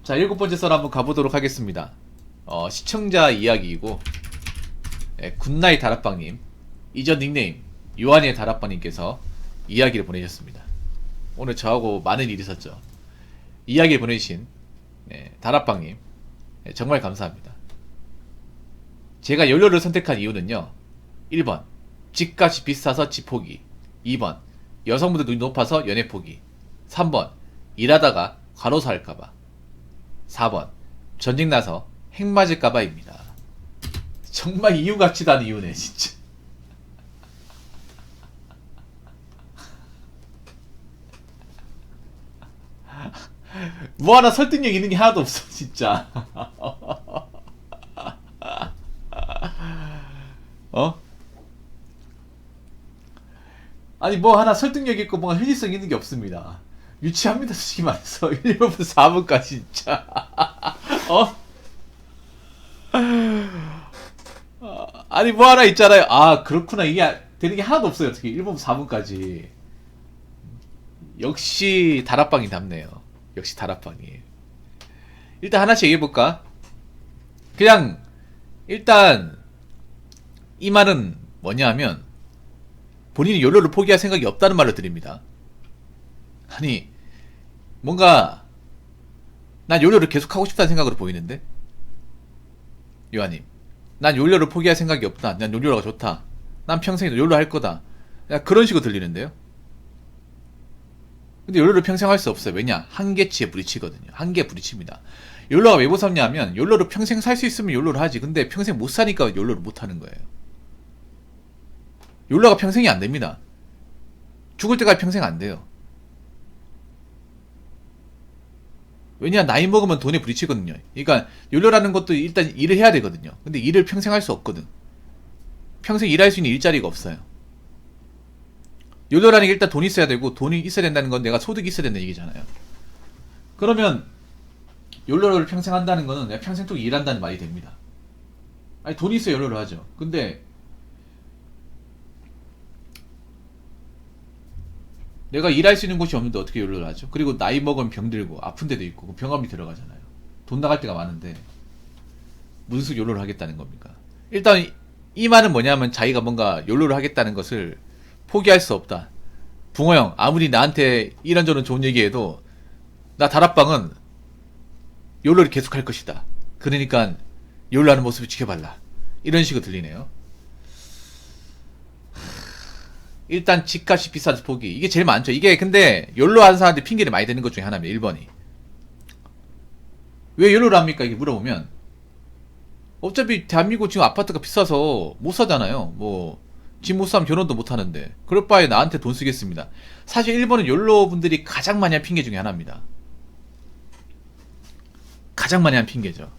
자, 7번째 썰 한번 가보도록 하겠습니다. 시청자 이야기이고, 굿나잇 다락방님, 이전 닉네임 요한이의 다락방님께서 이야기를 보내주셨습니다. 오늘 저하고 많은 일이 있었죠. 이야기를 보내주신 다락방님, 정말 감사합니다. 제가 연료를 선택한 이유는요, 1번 집값이 비싸서 집 포기, 2번 여성분들 눈이 높아서 연애 포기, 3번 일하다가 과로사 할까봐, 4번 전직 나서 핵 맞을까봐입니다. 정말 이유 같지도 않은 이유네 진짜. 뭐 하나 설득력 있는 게 하나도 없어 진짜. 어? 아니 뭐 하나 설득력 있고 뭔가 현실성 있는 게 없습니다. 유치합니다 솔직히 말해서. 1번부터 4번까지 진짜. 어? 아니 뭐 하나 있잖아요. 아 그렇구나, 이게 되는 게 하나도 없어요. 어떻게 1번부터 4번까지. 역시 다락방이 답네요. 역시 다락방이. 일단 하나씩 얘기해볼까? 그냥 일단 이 말은 뭐냐 하면, 본인이 연료를 포기할 생각이 없다는 말을 드립니다. 아니 뭔가 난 연료를 계속 하고 싶다는 생각으로 보이는데, 요한님, 난 연료를 포기할 생각이 없다, 난 연료가 좋다, 난 평생 연료 할 거다, 그런 식으로 들리는데요. 근데 연료를 평생 할 수 없어요. 왜냐? 한계치에 부딪히거든요. 한계 부딪힙니다. 연료가 왜 무섭냐면, 연료를 평생 살 수 있으면 연료를 하지, 근데 평생 못 사니까 연료를 못 하는 거예요. 연료가 평생이 안 됩니다. 죽을 때까지 평생 안 돼요. 왜냐? 나이 먹으면 돈에 부딪히거든요. 그러니까 연료라는 것도 일단 일을 해야 되거든요. 근데 일을 평생 할 수 없거든. 평생 일할 수 있는 일자리가 없어요. 연료라는 게 일단 돈이 있어야 되고, 돈이 있어야 된다는 건 내가 소득이 있어야 된다는 얘기잖아요. 그러면 연료를 평생 한다는 거는 내가 평생 또 일한다는 말이 됩니다. 아니 돈이 있어야 연료를 하죠. 근데 내가 일할 수 있는 곳이 없는데 어떻게 연료를 하죠? 그리고 나이 먹으면 병들고 아픈 데도 있고 병원비 들어가잖아요. 돈 나갈 때가 많은데 무슨 수로 연료를 하겠다는 겁니까? 일단 이 말은 뭐냐면, 자기가 뭔가 연료를 하겠다는 것을 포기할 수 없다. 붕어 형, 아무리 나한테 이런저런 좋은 얘기해도 나 다락방은 연료를 계속 할 것이다. 그러니까 연료하는 모습을 지켜봐라. 이런 식으로 들리네요. 일단 집값이 비싸서 포기, 이게 제일 많죠. 이게 근데 연로한 사람한테 핑계를 많이 대는 것 중에 하나입니다. 1번이 왜 연로를 합니까 이렇게 물어보면, 어차피 대한민국 지금 아파트가 비싸서 못 사잖아요. 뭐 집 못 사면 결혼도 못 하는데 그럴 바에 나한테 돈 쓰겠습니다. 사실 1번은 연로분들이 가장 많이 한 핑계 중에 하나입니다. 가장 많이 한 핑계죠.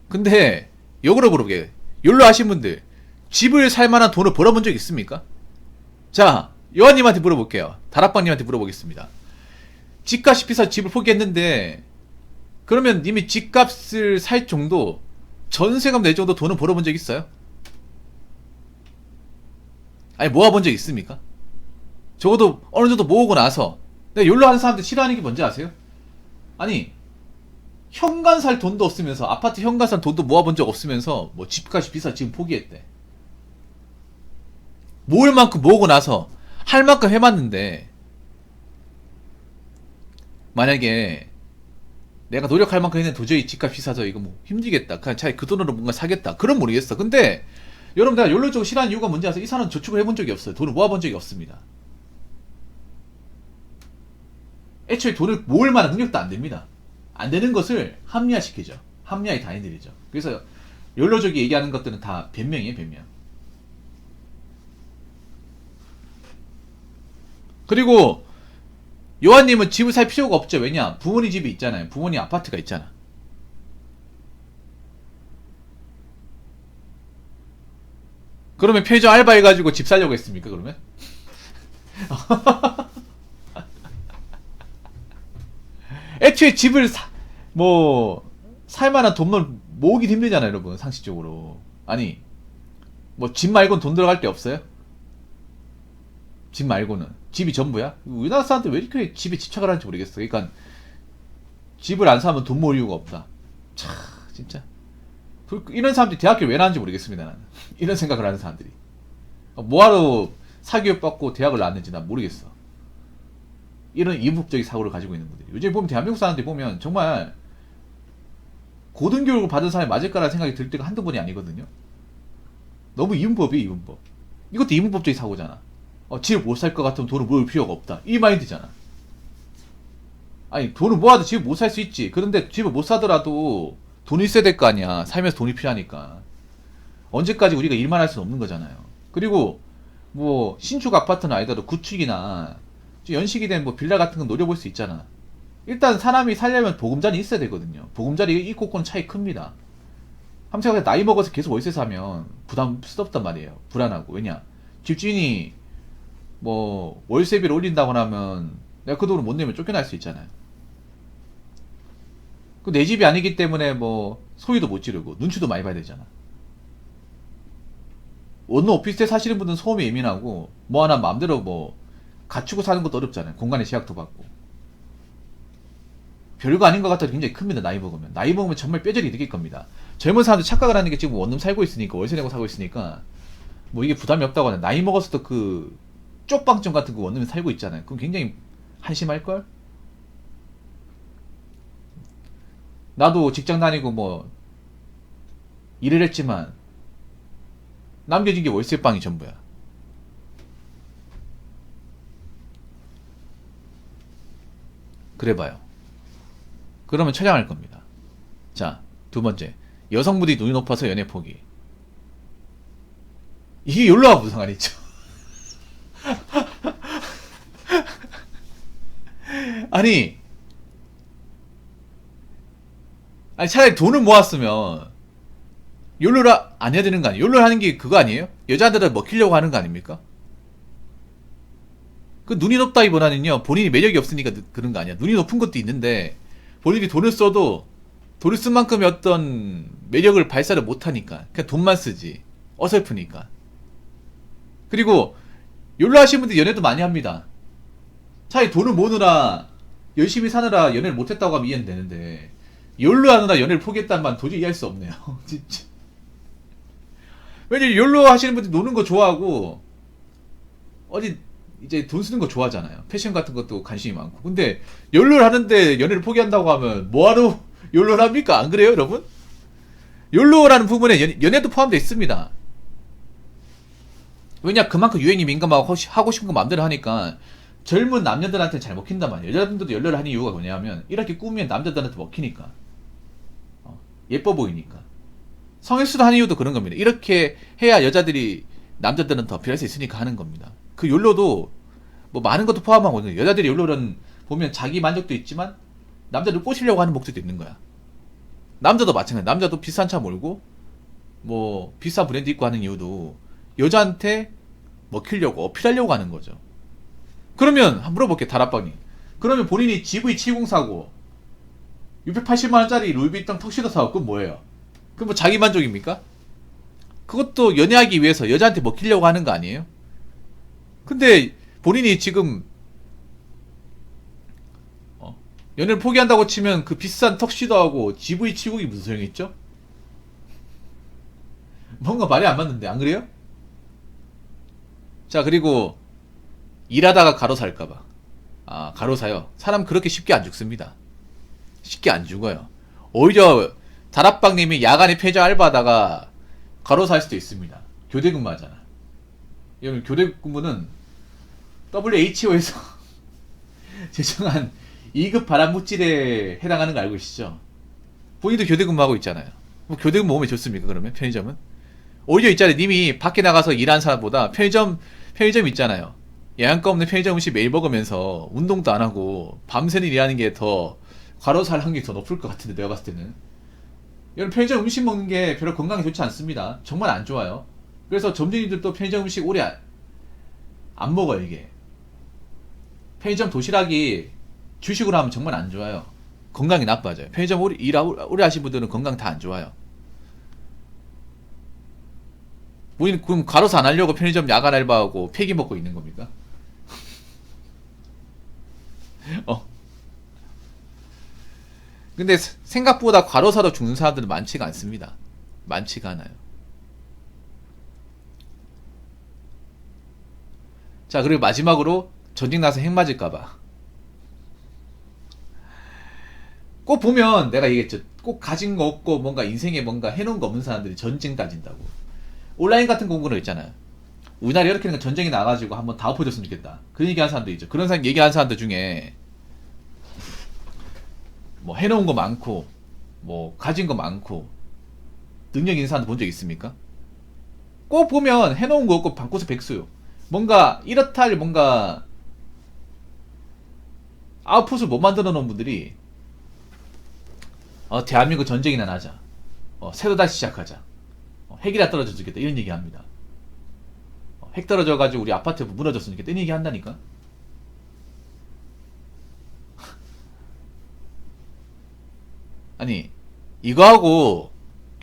근데 역으로 물어보게, 연로 하신 분들 집을 살 만한 돈을 벌어본 적 있습니까? 자, 요한님한테 물어볼게요. 다락방님한테 물어보겠습니다. 집값이 비싸서 집을 포기했는데, 그러면 님이 집값을 살 정도, 전세금 낼 정도 돈은 벌어본 적 있어요? 아니 모아본 적 있습니까? 적어도 어느 정도 모으고 나서. 내가 연로하는 사람들 싫어하는 게 뭔지 아세요? 아니 현관 살 돈도 없으면서, 아파트 현관 살 돈도 모아본 적 없으면서 뭐 집값이 비싸 지금 포기했대. 모을 만큼 모으고 나서 할 만큼 해봤는데, 만약에 내가 노력할 만큼 했는데 도저히 집값 비싸서 이거 뭐 힘들겠다, 그냥 차라리 그 돈으로 뭔가 사겠다, 그럼 모르겠어. 근데 여러분, 내가 연료적으로 싫어하는 이유가 뭔지 아세요? 이 사람은 저축을 해본 적이 없어요. 돈을 모아본 적이 없습니다. 애초에 돈을 모을 만한 능력도 안 됩니다. 안 되는 것을 합리화시키죠. 합리화에 다해드리죠. 그래서 연료적이 얘기하는 것들은 다 변명이에요, 변명. 그리고 요한님은 집을 살 필요가 없죠. 왜냐? 부모님 집이 있잖아요. 부모님 아파트가 있잖아. 그러면 편의점 알바해가지고 집 살려고 했습니까? 그러면? 애초에 집을 살만한 돈만 모으기 힘들잖아요, 여러분. 상식적으로. 아니, 뭐, 집 말고는 돈 들어갈 데 없어요? 집 말고는. 집이 전부야? 우리나라 사람들 왜 이렇게 집에 집착을 하는지 모르겠어. 그러니까, 집을 안 사면 돈 모을 이유가 없다. 차, 진짜. 이런 사람들이 대학교 왜 나왔는지 모르겠습니다, 나는. 이런 생각을 하는 사람들이. 뭐하러 사교육 받고 대학을 나왔는지 난 모르겠어. 이런 이분법적인 사고를 가지고 있는 분들이. 요즘 보면 대한민국 사람들 보면 정말 고등교육을 받은 사람이 맞을까라는 생각이 들 때가 한두 번이 아니거든요. 너무 이분법이에요, 이분법. 이것도 이분법적인 사고잖아. 집을 못 살 것 같으면 돈을 모을 필요가 없다. 이 마인드잖아. 아니, 돈을 모아도 집을 못 살 수 있지. 그런데 집을 못 사더라도 돈이 있어야 될 거 아니야. 살면서 돈이 필요하니까. 언제까지 우리가 일만 할 수는 없는 거잖아요. 그리고 뭐 신축 아파트는 아니더라도 구축이나 연식이 된 뭐 빌라 같은 건 노려볼 수 있잖아. 일단 사람이 살려면 보금자리 있어야 되거든요. 보금자리 있고 없고는 차이 큽니다. 함정가 나이 먹어서 계속 월세 사면 부담스럽단 말이에요. 불안하고. 왜냐? 집주인이 뭐 월세비를 올린다고 하면 내가 그 돈을 못 내면 쫓겨날 수 있잖아요. 그 내 집이 아니기 때문에 뭐 소리도 못 지르고 눈치도 많이 봐야 되잖아. 어느 오피스텔 사시는 분들은 소음에 예민하고 뭐 하나 마음대로 뭐 갖추고 사는 것도 어렵잖아요. 공간의 제약도 받고. 별거 아닌 것 같아도 굉장히 큽니다. 나이 먹으면. 나이 먹으면 정말 뼈저리 느낄 겁니다. 젊은 사람들 착각을 하는 게 지금 원룸 살고 있으니까 월세 내고 살고 있으니까 뭐 이게 부담이 없다고 하는. 나이 먹어서도 그 쪽방점 같은 거 원룸에 살고 있잖아요. 그럼 굉장히 한심할걸? 나도 직장 다니고 뭐 일을 했지만 남겨진 게 월세방이 전부야. 그래봐요. 그러면 처량할 겁니다. 자, 두 번째. 여성분이 눈이 높아서 연애 포기. 이게 연로와 무슨 상관이죠? 아니 차라리 돈을 모았으면 연로를 안 해야 되는 거 아니에요? 연로를 하는 게 그거 아니에요? 여자들을 먹히려고 하는 거 아닙니까? 그 눈이 높다기보다는요, 본인이 매력이 없으니까 그런 거 아니야. 눈이 높은 것도 있는데 본인이 돈을 써도 돈을 쓴 만큼의 어떤 매력을 발사를 못하니까 그냥 돈만 쓰지. 어설프니까. 그리고 연로 하시는 분들 연애도 많이 합니다. 차라리 돈을 모으느라 열심히 사느라 연애를 못했다고 하면 이해는 되는데 연로 하느라 연애를 포기했다는 말 도저히 이해할 수 없네요. 진짜. 왜냐면 연로 하시는 분들 노는 거 좋아하고 어디 이제 돈 쓰는 거 좋아하잖아요. 패션 같은 것도 관심이 많고. 근데 연로를 하는데 연애를 포기한다고 하면 뭐하러 연로를 합니까? 안 그래요, 여러분? 연로라는 부분에 연애도 포함되어 있습니다. 왜냐, 그만큼 유행이 민감하고 하고 싶은 거 마음대로 하니까 젊은 남녀들한테 잘 먹힌단 말이에요. 여자분들도 연애를 하는 이유가 뭐냐면 이렇게 꾸미면 남자들한테 먹히니까. 예뻐 보이니까. 성형수술 하는 이유도 그런 겁니다. 이렇게 해야 여자들이 남자들은 더 필요할 수 있으니까 하는 겁니다. 그 연로도 뭐 많은 것도 포함하고 여자들이 연로는 보면 자기 만족도 있지만 남자들 꼬시려고 하는 목적도 있는 거야. 남자도 마찬가지. 남자도 비싼 차 몰고 뭐 비싼 브랜드 입고 하는 이유도 여자한테 먹히려고 어필하려고 하는 거죠. 그러면 한번 물어볼게, 다락방님. 그러면 본인이 GV70 사고 680만원짜리 루이비통 턱시도 사고 그건 뭐예요? 그건 뭐 자기 만족입니까? 그것도 연애하기 위해서 여자한테 먹히려고 하는 거 아니에요? 근데 본인이 지금 연애를 포기한다고 치면 그 비싼 턱시도하고 GV70이 무슨 소용이 있죠? 뭔가 말이 안 맞는데, 안 그래요? 자, 그리고 일하다가 가로 살까봐. 가로 사요. 사람 그렇게 쉽게 안 죽습니다. 쉽게 안 죽어요. 오히려 다락방님이 야간에 폐자 알바하다가 가로 살 수도 있습니다. 교대 근무하잖아. 여러분, 교대 근무는 WHO에서 제정한 2급 발암물질에 해당하는 거 알고 계시죠? 본인도 교대 근무하고 있잖아요. 뭐 교대 근무 오면 좋습니까, 그러면? 편의점은? 오히려 있잖아요. 님이 밖에 나가서 일하는 사람보다 편의점 있잖아요. 영양가 없는 편의점 음식 매일 먹으면서 운동도 안 하고 밤새는 일하는 게 더 과로 살 확률이 더 높을 것 같은데, 내가 봤을 때는. 여러분, 편의점 음식 먹는 게 별로 건강에 좋지 않습니다. 정말 안 좋아요. 그래서 점주님들도 편의점 음식 오래 안 먹어요, 이게. 편의점 도시락이 주식으로 하면 정말 안 좋아요. 건강이 나빠져요. 편의점 오래 하신 분들은 건강 다 안 좋아요. 우리는 그럼 가로사 안 하려고 편의점 야간 알바하고 폐기 먹고 있는 겁니까? 근데 생각보다 과로사로 죽는 사람들은 많지가 않습니다. 많지가 않아요. 자, 그리고 마지막으로 전쟁 나서 핵 맞을까봐. 꼭 보면 내가 얘기했죠. 꼭 가진 거 없고 뭔가 인생에 뭔가 해놓은 거 없는 사람들이 전쟁 따진다고. 온라인 같은 공부는 있잖아요. 우리나라 이렇게 전쟁이 나가지고 한번 다 엎어졌으면 좋겠다. 그런 얘기하는 사람도 있죠. 그런 사람 얘기하는 사람들 중에 뭐 해놓은 거 많고 뭐 가진 거 많고 능력 있는 사람들 본 적 있습니까? 꼭 보면 해놓은 거 없고 방구석 백수요. 뭔가 이렇다 할 뭔가 아웃풋을 못 만들어 놓은 분들이 대한민국 전쟁이나 나자, 새로 다시 시작하자, 핵이라 떨어져 죽겠다 이런 얘기 합니다. 핵 떨어져가지고 우리 아파트 무너졌으면 좋겠다 이런 얘기 한다니까. 아니 이거하고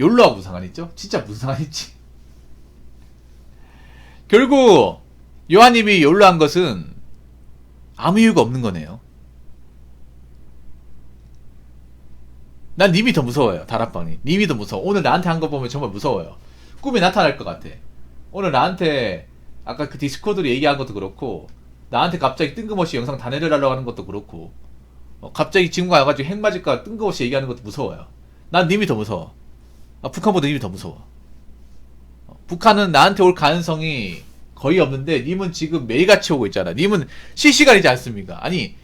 욜로하고 무슨 상관 있죠? 진짜 무슨 상관 있지? 결국 요한님이 욜로한 것은 아무 이유가 없는 거네요. 난 님이 더 무서워요. 다락방님 님이 더 무서워. 오늘 나한테 한 거 보면 정말 무서워요. 꿈에 나타날 것 같아. 오늘 나한테 아까 그 디스코드로 얘기한 것도 그렇고 나한테 갑자기 뜬금없이 영상 다 내려달라고 하는 것도 그렇고 갑자기 지금 가가지고 핵 맞을까 뜬금없이 얘기하는 것도 무서워요. 난 님이 더 무서워. 북한보다 님이 더 무서워. 북한은 나한테 올 가능성이 거의 없는데 님은 지금 매일같이 오고 있잖아. 님은 실시간이지 않습니까? 아니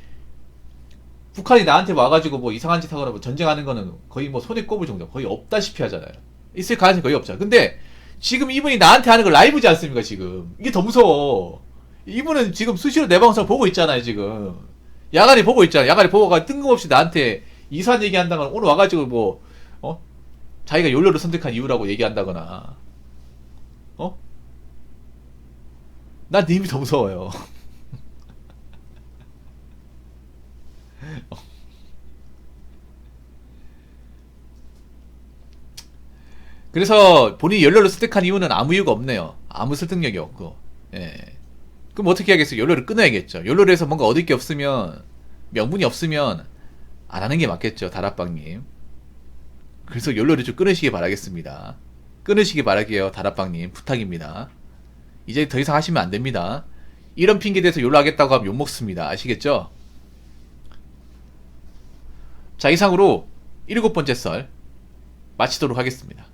북한이 나한테 와가지고 뭐 이상한 짓 하거나 뭐 전쟁하는 거는 거의 뭐 손에 꼽을 정도 거의 없다시피 하잖아요. 있을 가능성이 거의 없잖아. 근데 지금 이분이 나한테 하는 거 라이브지 않습니까? 지금 이게 더 무서워. 이분은 지금 수시로 내 방송 보고 있잖아요. 지금 야간에 보고 있잖아. 야간에 보고가 뜬금없이 나한테 이상한 얘기 한다거나 오늘 와가지고 뭐 자기가 욜로를 선택한 이유라고 얘기한다거나 난 님이 더 무서워요. 그래서 본인이 연료를 선택한 이유는 아무 이유가 없네요. 아무 설득력이 없고. 예. 그럼 어떻게 하겠어요? 연료를 끊어야겠죠. 연료를 해서 뭔가 얻을 게 없으면 명분이 없으면 안 하는 게 맞겠죠. 다락방님. 그래서 연료를 좀 끊으시기 바라겠습니다. 끊으시기 바랄게요. 다락방님 부탁입니다. 이제 더 이상 하시면 안 됩니다. 이런 핑계 대서 연료 하겠다고 하면 욕먹습니다. 아시겠죠? 자, 이상으로 7번째 썰 마치도록 하겠습니다.